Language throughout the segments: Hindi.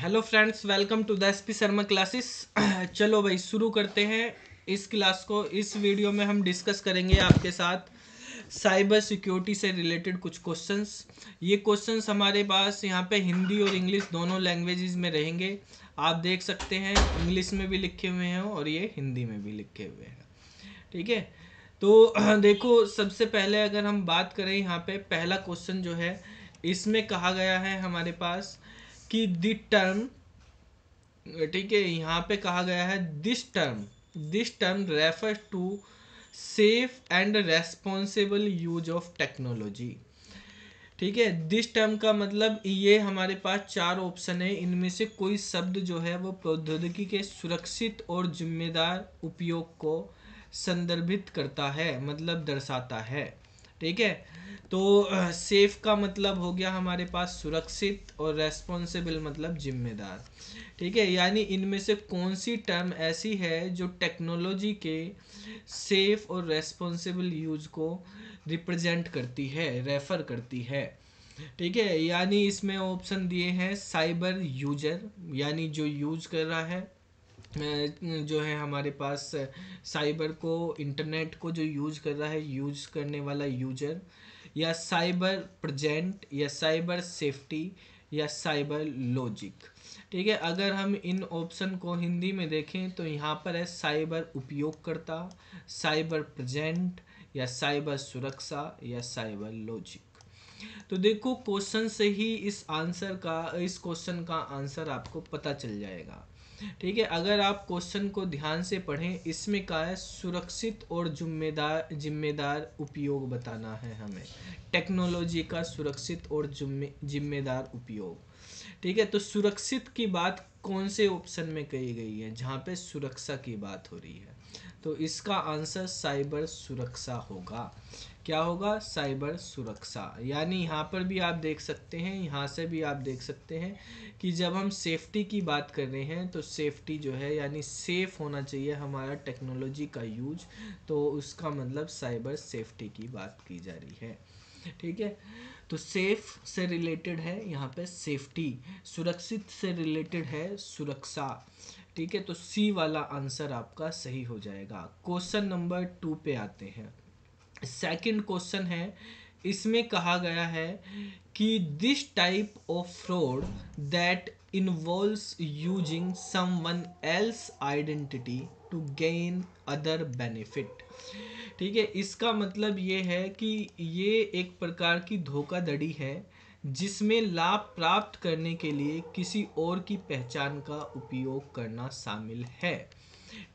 Hello friends, welcome to the SP Sharma classes. चलो भाई शुरू करते हैं इस क्लास को। इस वीडियो में हम डिस्कस करेंगे आपके साथ साइबर सिक्योरिटी से रिलेटेड कुछ क्वेश्चंस। ये क्वेश्चंस हमारे पास यहाँ पे हिंदी और इंग्लिश दोनों लैंग्वेजेस में रहेंगे। आप देख सकते हैं इंग्लिश में भी लिखे हुए हैं और ये हिंदी में भी लिखे हुए हैं। ठीक है, तो देखो सबसे पहले अगर हम बात करें यहाँ पे पहला क्वेश्चन जो है, इसमें कहा गया है हमारे पास कि द टर्म, ठीक है, यहाँ पे कहा गया है this term refer to safe and responsible use of technology. ठीक है, दिस टर्म का मतलब ये हमारे पास चार ऑप्शन है, इनमें से कोई शब्द जो है वो प्रौद्योगिकी के सुरक्षित और जिम्मेदार उपयोग को संदर्भित करता है, मतलब दर्शाता है। ठीक है, तो सेफ का मतलब हो गया हमारे पास सुरक्षित और रेस्पॉन्सिबल मतलब जिम्मेदार। ठीक है, यानी इनमें से कौन सी टर्म ऐसी है जो टेक्नोलॉजी के सेफ और रेस्पॉन्सिबल यूज को रिप्रेजेंट करती है, रेफर करती है। ठीक है, यानी इसमें ऑप्शन दिए हैं साइबर यूजर, यानी जो यूज कर रहा है, जो है हमारे पास साइबर को, इंटरनेट को जो यूज कर रहा है, यूज करने वाला यूजर, या साइबर प्रेजेंट, या साइबर सेफ्टी, या साइबर लॉजिक। ठीक है, अगर हम इन ऑप्शन को हिंदी में देखें तो यहाँ पर है साइबर उपयोगकर्ता, साइबर प्रेजेंट, या साइबर सुरक्षा, या साइबर लॉजिक। तो देखो क्वेश्चन से ही इस क्वेश्चन का आंसर आपको पता चल जाएगा। ठीक है, अगर आप क्वेश्चन को ध्यान से पढ़ें, इसमें क्या है, सुरक्षित और जिम्मेदार जिम्मेदार उपयोग बताना है हमें, टेक्नोलॉजी का सुरक्षित और जिम्मेदार उपयोग। ठीक है, तो सुरक्षित की बात कौन से ऑप्शन में कही गई है, जहाँ पे सुरक्षा की बात हो रही है, तो इसका आंसर साइबर सुरक्षा होगा। क्या होगा, साइबर सुरक्षा। यानी यहाँ पर भी आप देख सकते हैं, यहाँ से भी आप देख सकते हैं कि जब हम सेफ्टी की बात कर रहे हैं तो सेफ्टी जो है, यानी सेफ होना चाहिए हमारा टेक्नोलॉजी का यूज, तो उसका मतलब साइबर सेफ्टी की बात की जा रही है। ठीक है, तो सेफ से रिलेटेड है यहाँ पे सेफ्टी, सुरक्षित से रिलेटेड है सुरक्षा। ठीक है, तो सी वाला आंसर आपका सही हो जाएगा। क्वेश्चन नंबर 2 पे आते हैं। सेकंड क्वेश्चन है, इसमें कहा गया है कि this type of fraud that involves using someone else identity to gain other benefit. ठीक है, इसका मतलब ये है कि ये एक प्रकार की धोखाधड़ी है जिसमें लाभ प्राप्त करने के लिए किसी और की पहचान का उपयोग करना शामिल है।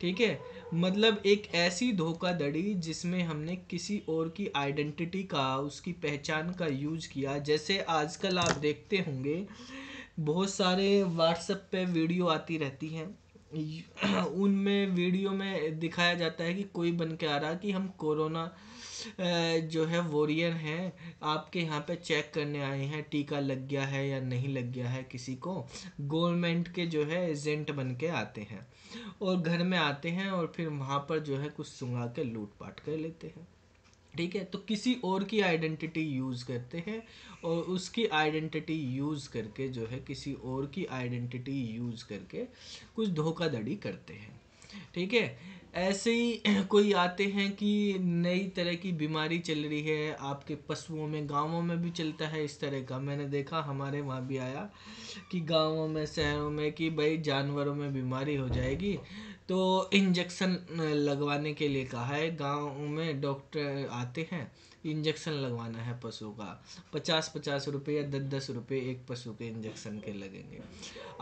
ठीक है, मतलब एक ऐसी धोखाधड़ी जिसमें हमने किसी और की आइडेंटिटी का, उसकी पहचान का यूज किया। जैसे आजकल आप देखते होंगे बहुत सारे व्हाट्सएप पे वीडियो आती रहती हैं, उनमें वीडियो में दिखाया जाता है कि कोई बन के आ रहा कि हम कोरोना जो है वॉरियर हैं, आपके यहाँ पे चेक करने आए हैं टीका लग गया है या नहीं लग गया है किसी को। गवर्नमेंट के जो है एजेंट बन के आते हैं और घर में आते हैं और फिर वहाँ पर जो है कुछ सुंघा के लूट पाट कर लेते हैं। ठीक है, तो किसी और की आइडेंटिटी यूज़ करते हैं और उसकी आइडेंटिटी यूज़ करके जो है, किसी और की आइडेंटिटी यूज़ करके कुछ धोखाधड़ी करते हैं। ठीक है, ऐसे ही कोई आते हैं कि नई तरह की बीमारी चल रही है आपके पशुओं में, गांवों में भी चलता है इस तरह का, मैंने देखा हमारे वहाँ भी आया कि गांवों में, शहरों में, कि भाई जानवरों में बीमारी हो जाएगी तो इंजेक्शन लगवाने के लिए कहा है। गांव में डॉक्टर आते हैं, इंजेक्शन लगवाना है पशु का, 50-50 रुपये या 10-10 रुपये एक पशु के इंजेक्शन के लगेंगे।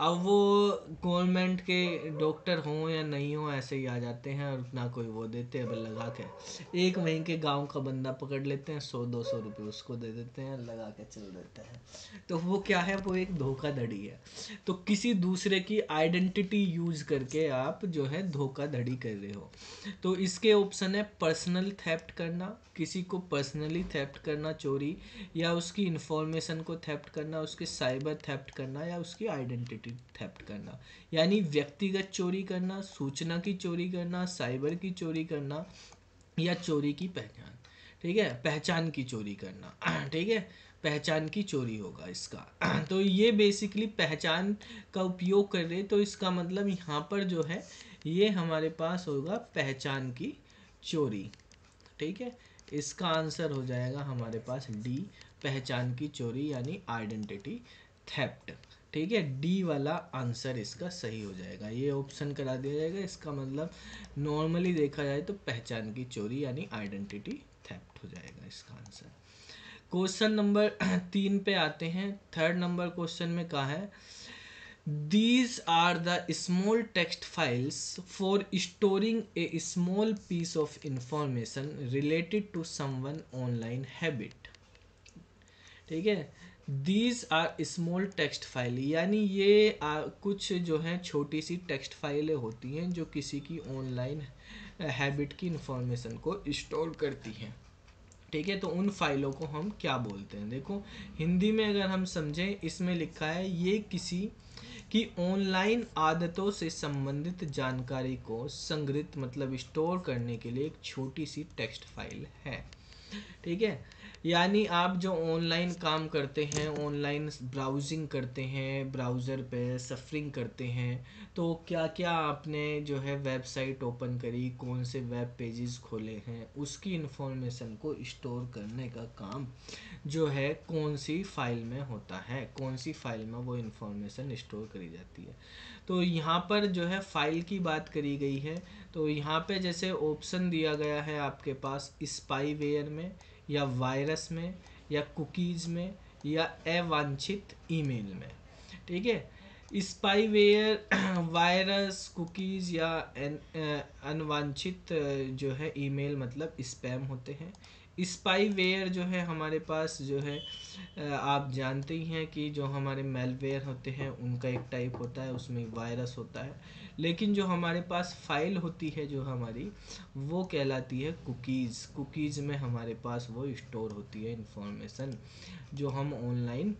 अब वो गवर्नमेंट के डॉक्टर हों या नहीं हो, ऐसे ही आ जाते हैं और ना कोई वो देते हैं, लगा के एक वहीं के गांव का बंदा पकड़ लेते हैं, 100-200 रुपये उसको दे देते हैं, लगा के चल देते हैं। तो वो क्या है, वो एक धोखाधड़ी है। तो किसी दूसरे की आइडेंटिटी यूज करके आप जो है धोखाधड़ी कर रहे हो। तो इसके ऑप्शन है पर्सनल थेफ्ट करना, किसी को पर्सनली थेफ्ट करना, चोरी, या उसकी इंफॉर्मेशन को थेफ्ट करना, उसके साइबर थेफ्ट करना, या उसकी आइडेंटिटी थेफ्ट करना। यानी व्यक्तिगत चोरी करना, सूचना की चोरी करना, साइबर की चोरी करना, या चोरी की पहचान। ठीक है, पहचान की चोरी करना। ठीक है, पहचान की चोरी होगा इसका। तो ये बेसिकली पहचान का उपयोग कर रहे, तो इसका मतलब यहाँ पर जो है ये हमारे पास होगा पहचान की चोरी। ठीक है, इसका आंसर हो जाएगा हमारे पास डी, पहचान की चोरी यानी आइडेंटिटी थेफ्ट। ठीक है, डी वाला आंसर इसका सही हो जाएगा, ये ऑप्शन करा दिया जाएगा। इसका मतलब नॉर्मली देखा जाए तो पहचान की चोरी यानी आइडेंटिटी थेफ्ट हो जाएगा इसका आंसर। क्वेश्चन नंबर 3 पे आते हैं। थर्ड नंबर क्वेश्चन में कहा है These are the small text files for storing a small piece of information related to someone online habit। ठीक है, these are small text file, यानी ये कुछ जो है छोटी सी टेक्स्ट फाइलें होती हैं जो किसी की ऑनलाइन हैबिट की इंफॉर्मेशन को स्टोर करती हैं। ठीक है, तो उन फाइलों को हम क्या बोलते हैं? देखो हिंदी में अगर हम समझें, इसमें लिखा है ये किसी कि ऑनलाइन आदतों से संबंधित जानकारी को संग्रहित मतलब स्टोर करने के लिए एक छोटी सी टेक्स्ट फाइल है। ठीक है, यानी आप जो ऑनलाइन काम करते हैं, ऑनलाइन ब्राउजिंग करते हैं, ब्राउज़र पे सफरिंग करते हैं, तो क्या क्या आपने जो है वेबसाइट ओपन करी, कौन से वेब पेजेस खोले हैं, उसकी इंफॉर्मेशन को स्टोर करने का काम जो है कौन सी फाइल में होता है, कौन सी फाइल में वो इंफॉर्मेशन स्टोर करी जाती है। तो यहाँ पर जो है फाइल की बात करी गई है, तो यहाँ पे जैसे ऑप्शन दिया गया है आपके पास स्पाईवेयर में, या वायरस में, या कुकीज़ में, या अवांछित ईमेल में। ठीक है, स्पाईवेयर वायरस कुकीज़ या अनवांछित जो है ईमेल मतलब स्पैम होते हैं। स्पाईवेयर जो है हमारे पास जो है आप जानते ही हैं कि जो हमारे मेलवेयर होते हैं उनका एक टाइप होता है, उसमें वायरस होता है। लेकिन जो हमारे पास फाइल होती है जो हमारी, वो कहलाती है कुकीज़। कुकीज़ में हमारे पास वो स्टोर होती है इंफॉर्मेशन जो हम ऑनलाइन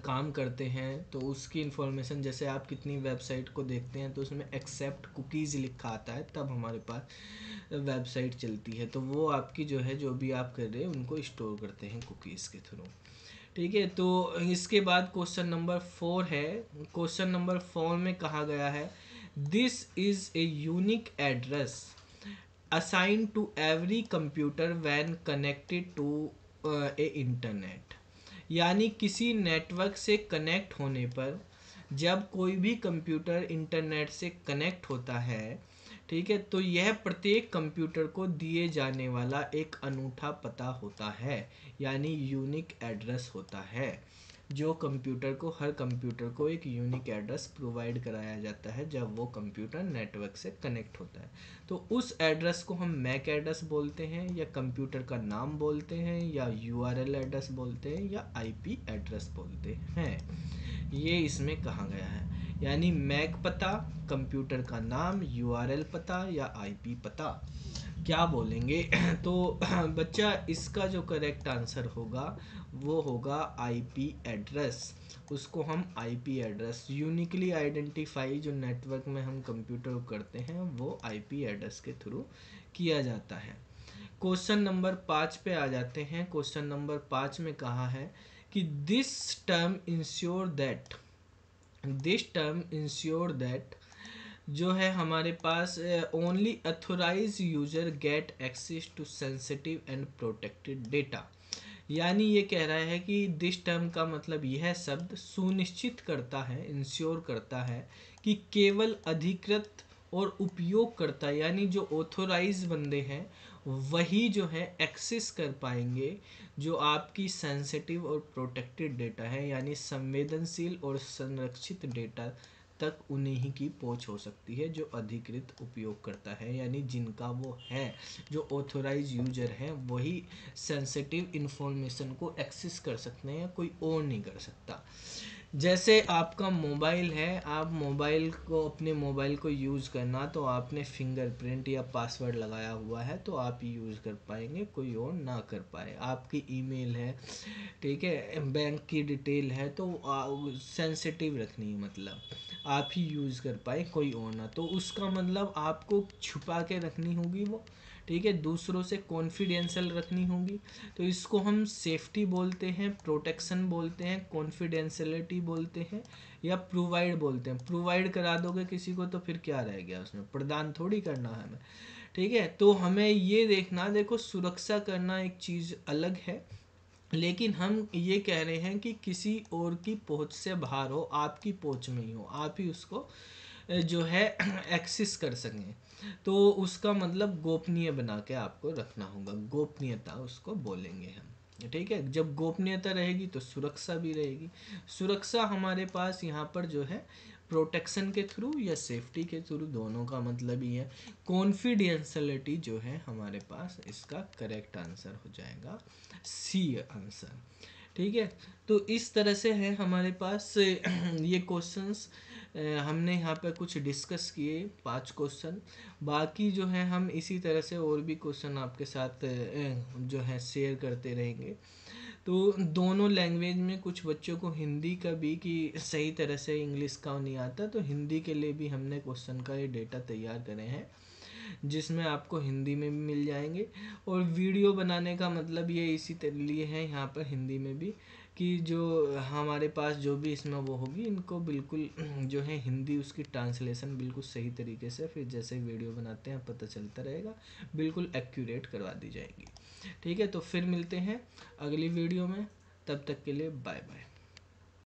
काम करते हैं। तो उसकी इंफॉर्मेशन, जैसे आप कितनी वेबसाइट को देखते हैं तो उसमें एक्सेप्ट कुकीज़ लिखा आता है, तब हमारे पास वेबसाइट चलती है। तो वो आपकी जो है जो भी आप कर रहे हैं उनको स्टोर करते हैं कुकीज़ के थ्रू। ठीक है, तो इसके बाद क्वेश्चन नंबर 4 है। क्वेश्चन नंबर 4 में कहा गया है this is a unique address assign to every computer when connected to a internet, यानी किसी नेटवर्क से कनेक्ट होने पर जब कोई भी कंप्यूटर इंटरनेट से कनेक्ट होता है, ठीक है, तो यह प्रत्येक कंप्यूटर को दिए जाने वाला एक अनूठा पता होता है, यानी यूनिक एड्रेस होता है। जो कंप्यूटर को, हर कंप्यूटर को एक यूनिक एड्रेस प्रोवाइड कराया जाता है जब वो कंप्यूटर नेटवर्क से कनेक्ट होता है। तो उस एड्रेस को हम मैक एड्रेस बोलते हैं, या कंप्यूटर का नाम बोलते हैं, या यूआरएल एड्रेस बोलते हैं, या आईपी एड्रेस बोलते हैं। ये इसमें कहा गया है, यानी मैक पता, कंप्यूटर का नाम, यूआरएल पता, या आईपी पता क्या बोलेंगे? तो बच्चा इसका जो करेक्ट आंसर होगा वो होगा आईपी एड्रेस। उसको हम आईपी एड्रेस, यूनिकली आइडेंटिफाई जो नेटवर्क में हम कंप्यूटर को करते हैं वो आईपी एड्रेस के थ्रू किया जाता है। क्वेश्चन नंबर 5 पे आ जाते हैं। क्वेश्चन नंबर 5 में कहा है कि दिस टर्म इंश्योर दैट जो है हमारे पास only authorize user get access to sensitive and protected data, यानी ये कह रहा है कि दिस टर्म का मतलब यह शब्द सुनिश्चित करता है, इंश्योर करता है कि केवल अधिकृत और उपयोगकर्ता यानी जो ऑथोराइज बंदे हैं वही जो है एक्सेस कर पाएंगे जो आपकी सेंसिटिव और प्रोटेक्टेड डेटा है, यानी संवेदनशील और संरक्षित डेटा तक उन्हीं ही की पहुंच हो सकती है जो अधिकृत उपयोगकर्ता है, यानी जिनका वो है, जो ऑथोराइज यूजर हैं वही सेंसिटिव इंफॉर्मेशन को एक्सेस कर सकते हैं, कोई और नहीं कर सकता। जैसे आपका मोबाइल है, आप मोबाइल को, अपने मोबाइल को यूज़ करना तो आपने फिंगरप्रिंट या पासवर्ड लगाया हुआ है तो आप ही यूज़ कर पाएंगे, कोई और ना कर पाए। आपकी ईमेल है, ठीक है, बैंक की डिटेल है तो सेंसिटिव रखनी है मतलब। आप ही यूज़ कर पाए, कोई और ना। तो उसका मतलब आपको छुपा के रखनी होगी वो, ठीक है, दूसरों से कॉन्फिडेंशियल रखनी होगी। तो इसको हम सेफ्टी बोलते हैं, प्रोटेक्शन बोलते हैं, कॉन्फिडेंशियलिटी बोलते हैं, या प्रोवाइड बोलते हैं। प्रोवाइड करा दोगे किसी को तो फिर क्या रह गया उसमें, प्रदान थोड़ी करना है हमें, ठीक है। तो हमें ये देखना, देखो सुरक्षा करना एक चीज़ अलग है, लेकिन हम ये कह रहे हैं कि किसी और की पहुंच से बाहर हो, आपकी पहुंच में ही हो, आप ही उसको जो है एक्सेस कर सकें। तो उसका मतलब गोपनीय बना के आपको रखना होगा, गोपनीयता उसको बोलेंगे हम, ठीक है। जब गोपनीयता रहेगी तो सुरक्षा भी रहेगी। सुरक्षा हमारे पास यहाँ पर जो है प्रोटेक्शन के थ्रू या सेफ्टी के थ्रू, दोनों का मतलब ही है। कॉन्फिडेंशियलिटी जो है हमारे पास, इसका करेक्ट आंसर हो जाएगा सी आंसर, ठीक है। तो इस तरह से है हमारे पास ये क्वेश्चंस हमने यहाँ पे कुछ डिस्कस किए 5 क्वेश्चन। बाकी जो है हम इसी तरह से और भी क्वेश्चन आपके साथ जो है शेयर करते रहेंगे। तो दोनों लैंग्वेज में, कुछ बच्चों को हिंदी का भी कि सही तरह से इंग्लिश का नहीं आता, तो हिंदी के लिए भी हमने क्वेश्चन का ये डेटा तैयार करे हैं, जिसमें आपको हिंदी में भी मिल जाएंगे। और वीडियो बनाने का मतलब ये इसी लिए है यहाँ पर हिंदी में भी, कि जो हमारे पास जो भी इसमें वो होगी, इनको बिल्कुल जो है हिंदी उसकी ट्रांसलेशन बिल्कुल सही तरीके से, फिर जैसे वीडियो बनाते हैं पता चलता रहेगा, बिल्कुल एक्यूरेट करवा दी जाएगी, ठीक है। तो फिर मिलते हैं अगली वीडियो में, तब तक के लिए बाय बाय।